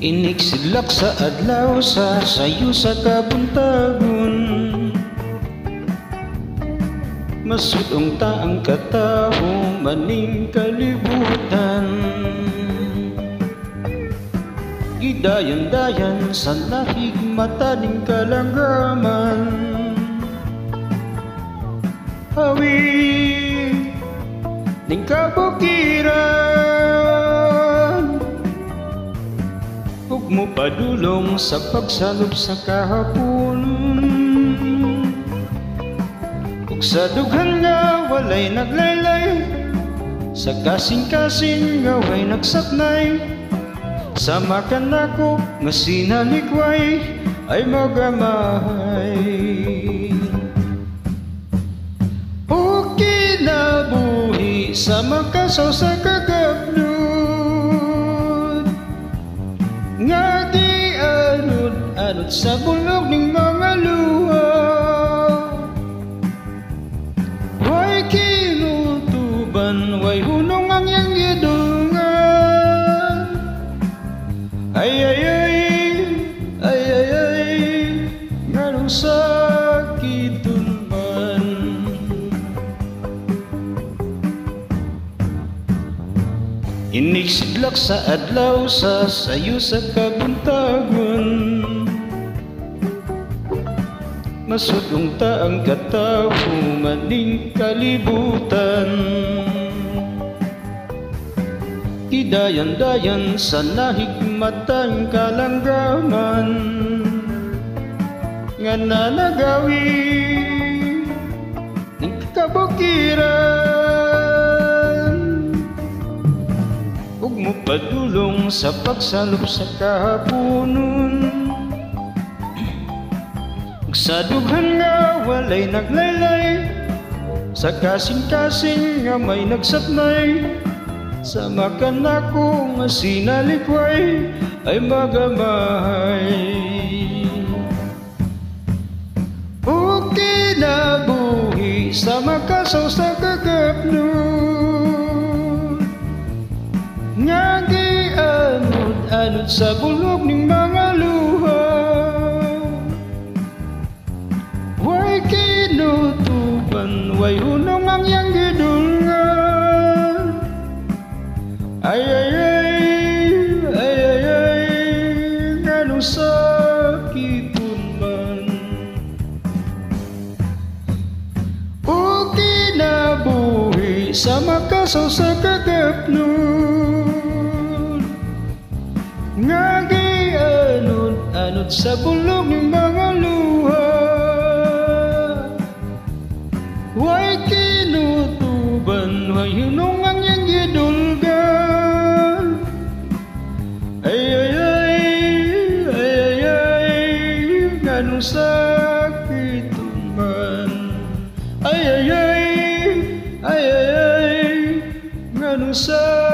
Iniksidlak sa adlaw sa sayo sa kabuntagon, masudong taang kataho maning kalibutan. Gidayan-dayan sa lahig mataning kalanggaman, hawin ning kabukiran, ug mo padulong sa pagsalub sa kahaponon. Ug sa dughan nga walay naglaylay, sa kasing-kasing nga way nagsaknay, sama ka nako nga sinalikway ay magamahay. O kinabuhi sa makasaw sa kagablod, nga di anod-anod sa bulog ning mga luha. Way kinutuban, way hunong ang iyang gidungan. Ay ay ay, ay ay ay, nganong sakiton man. Iniksidlak sa adlaw sa sayo sa kabuntagon, masudong taang kataho maning kalibutan. Gidayan-dayan sa nahig matang kalanggaman, nga nanagawi ng kabukiran, ug mo padulong sa pagsalub sa kahaponon. Ug sa dughan nga walay naglaylay, sa kasing-kasing nga may nagsaknay, sama ka nako nga sinalikway ay magamahay. O kinabuhi sa makasaw sa kagablod, nga di anod-anod sa bulog ning mga luha. Way kinutuban, way hunong ang iyang gidulngan. Ay ay ay, ay ay ay, nganong sakiton man. O kinabuhi sa makasaw sa kagablod, nga di anod-anod sa bulog ng mga luha. Way kinutuban, way hunong ang iyang gidulgan. Ay ay ay, ay ay ay, nganong sakiton man. Ay ay ay, ay ay ay, nganong sakiton.